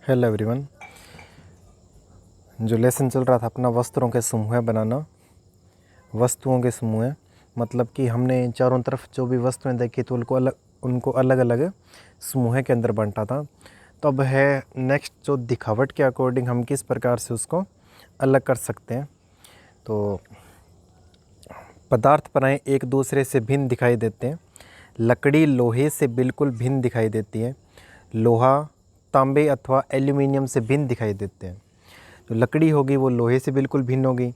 Hello everyone. जो lesson चल रहा था अपना वस्त्रों के समूह बनाना, वस्तुओं के समूह, मतलब कि हमने चारों तरफ जो भी वस्तुएं देखी तो उनको अलग अलग समूह के अंदर बांटा था। तो अब है नेक्स्ट, जो दिखावट के अकॉर्डिंग हम किस प्रकार से उसको अलग कर सकते हैं। तो पदार्थ बनाए एक दूसरे से भिन्न दिखाई देते हैं। लकड़ी लोहे से बिल्कुल भिन्न दिखाई देती है। लोहा तांबे अथवा एल्यूमिनियम से भिन्न दिखाई देते हैं। जो लकड़ी होगी वो लोहे से बिल्कुल भिन्न होगी।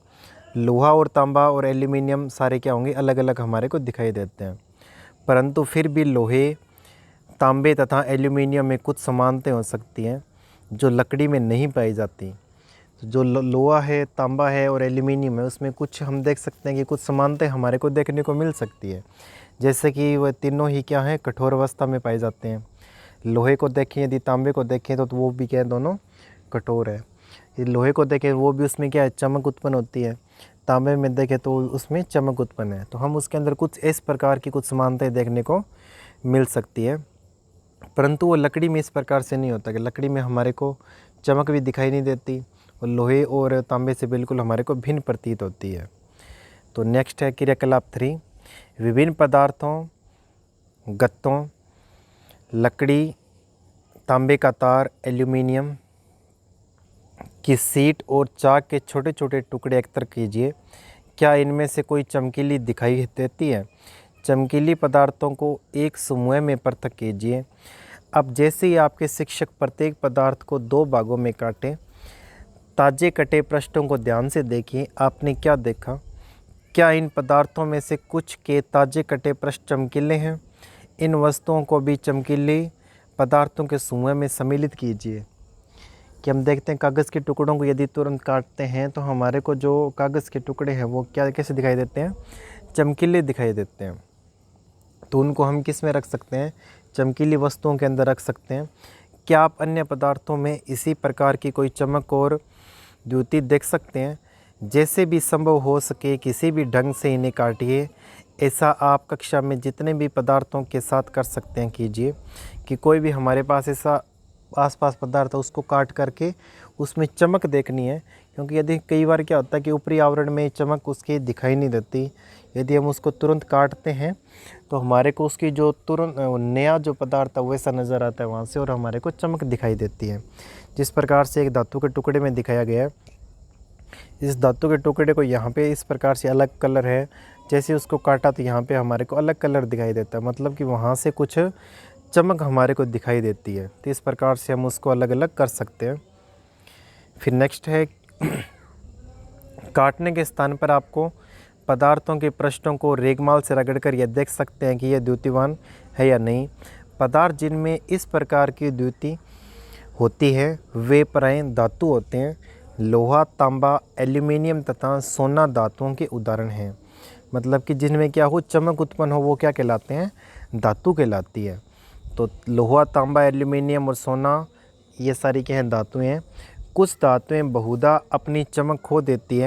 लोहा और तांबा और एल्यूमिनियम सारे क्या होंगे, अलग अलग हमारे को दिखाई देते हैं। परंतु फिर भी लोहे, तांबे तथा एल्यूमिनियम में कुछ समानताएं हो सकती हैं जो लकड़ी में नहीं पाई जाती। तो जो लोहा है, तांबा है और एल्यूमिनियम है, उसमें कुछ हम देख सकते हैं कि कुछ समानताएं हमारे को देखने को मिल सकती है। जैसे कि वह तीनों ही क्या हैं, कठोर अवस्था में पाए जाते हैं। लोहे को देखें, यदि तांबे को देखें तो वो भी क्या है, दोनों कठोर है। यदि लोहे को देखें वो भी उसमें क्या है, चमक उत्पन्न होती है। तांबे में देखें तो उसमें चमक उत्पन्न है। तो हम उसके अंदर कुछ इस प्रकार की कुछ समानताएं देखने को मिल सकती है। परंतु वो लकड़ी में इस प्रकार से नहीं होता कि लकड़ी में हमारे को चमक भी दिखाई नहीं देती और लोहे और तांबे से बिल्कुल हमारे को भिन्न प्रतीत होती है। तो नेक्स्ट है क्रियाकलाप 3। विभिन्न पदार्थों, गत्तों, लकड़ी, तांबे का तार, एल्यूमिनियम की सीट और चाक के छोटे छोटे टुकड़े एकत्र कीजिए। क्या इनमें से कोई चमकीली दिखाई देती है? चमकीली पदार्थों को एक समूह में पृथक कीजिए। अब जैसे ही आपके शिक्षक प्रत्येक पदार्थ को 2 भागों में काटें, ताजे कटे पृष्ठों को ध्यान से देखिए। आपने क्या देखा? क्या इन पदार्थों में से कुछ के ताजे कटे पृष्ठ चमकीले हैं? इन वस्तुओं को भी चमकीले पदार्थों के समूह में सम्मिलित कीजिए। कि हम देखते हैं कागज़ के टुकड़ों को यदि तुरंत काटते हैं तो हमारे को जो कागज़ के टुकड़े हैं वो क्या कैसे दिखाई देते हैं, चमकीले दिखाई देते हैं। तो उनको हम किस में रख सकते हैं, चमकीली वस्तुओं के अंदर रख सकते हैं। क्या आप अन्य पदार्थों में इसी प्रकार की कोई चमक और द्युति देख सकते हैं? जैसे भी संभव हो सके किसी भी ढंग से इन्हें काटिए। ऐसा आप कक्षा में जितने भी पदार्थों के साथ कर सकते हैं कीजिए। कि कोई भी हमारे पास ऐसा आसपास पदार्थ है उसको काट करके उसमें चमक देखनी है। क्योंकि यदि कई बार क्या होता है कि ऊपरी आवरण में चमक उसकी दिखाई नहीं देती, यदि हम उसको तुरंत काटते हैं तो हमारे को उसकी जो तुरंत नया जो पदार्थ है वैसा नज़र आता है वहाँ से, और हमारे को चमक दिखाई देती है। जिस प्रकार से एक धातु के टुकड़े में दिखाया गया है, इस धातु के टुकड़े को यहाँ पे इस प्रकार से अलग कलर है, जैसे उसको काटा तो यहाँ पे हमारे को अलग कलर दिखाई देता है, मतलब कि वहाँ से कुछ चमक हमारे को दिखाई देती है। तो इस प्रकार से हम उसको अलग अलग कर सकते हैं। फिर नेक्स्ट है काटने के स्थान पर आपको पदार्थों के पृष्ठों को रेगमाल से रगड़कर यह देख सकते हैं कि यह द्युतिवान है या नहीं। पदार्थ जिनमें इस प्रकार की द्युति होती है वे प्राय धातु होते हैं। लोहा, तांबा, एल्यूमिनियम तथा सोना धातुओं के उदाहरण हैं। मतलब कि जिनमें क्या हो, चमक उत्पन्न हो, वो क्या कहलाते हैं, धातु कहलाती है। तो लोहा, तांबा, एल्यूमिनियम और सोना ये सारी क्या हैं, धातुएं हैं। कुछ धातुएं बहुधा अपनी चमक खो देती हैं।